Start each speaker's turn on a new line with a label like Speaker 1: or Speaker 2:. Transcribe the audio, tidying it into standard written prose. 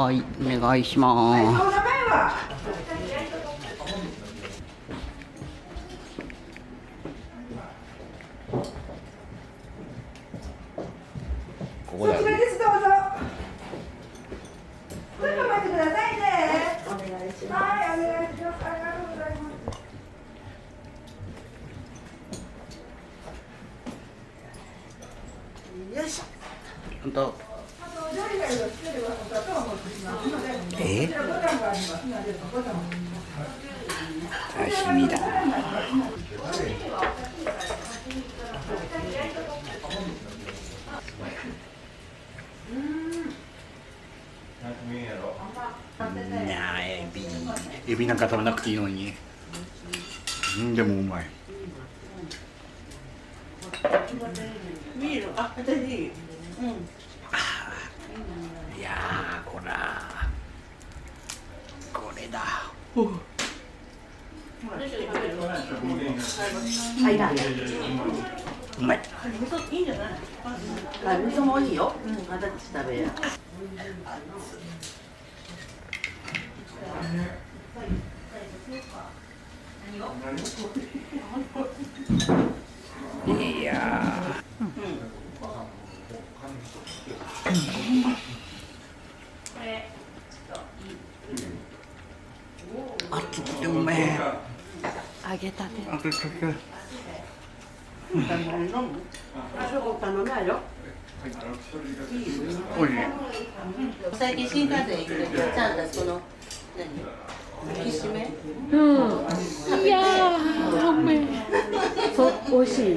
Speaker 1: はい、お願いします。ここだよね。
Speaker 2: どうぞ。ちょっと待ってくださいね。お願いします。はい、お願いします。ありがとうございます。よいしょ。
Speaker 1: 本当。楽しみだ。いやエビなんか食べなくていいのに。でもうまい。
Speaker 2: ビール、あ、私いい。
Speaker 1: いやこれだ。うまい。
Speaker 2: 味噌いいんじゃない？あ、味噌もいいよ。また食べよ
Speaker 1: う。いや熱くてうめえ。揚げたて。揚げたて。おいしい。
Speaker 2: 最近新幹線行くときはちゃんとこのきしめ
Speaker 1: いやー、うめえ。
Speaker 2: 美味しい。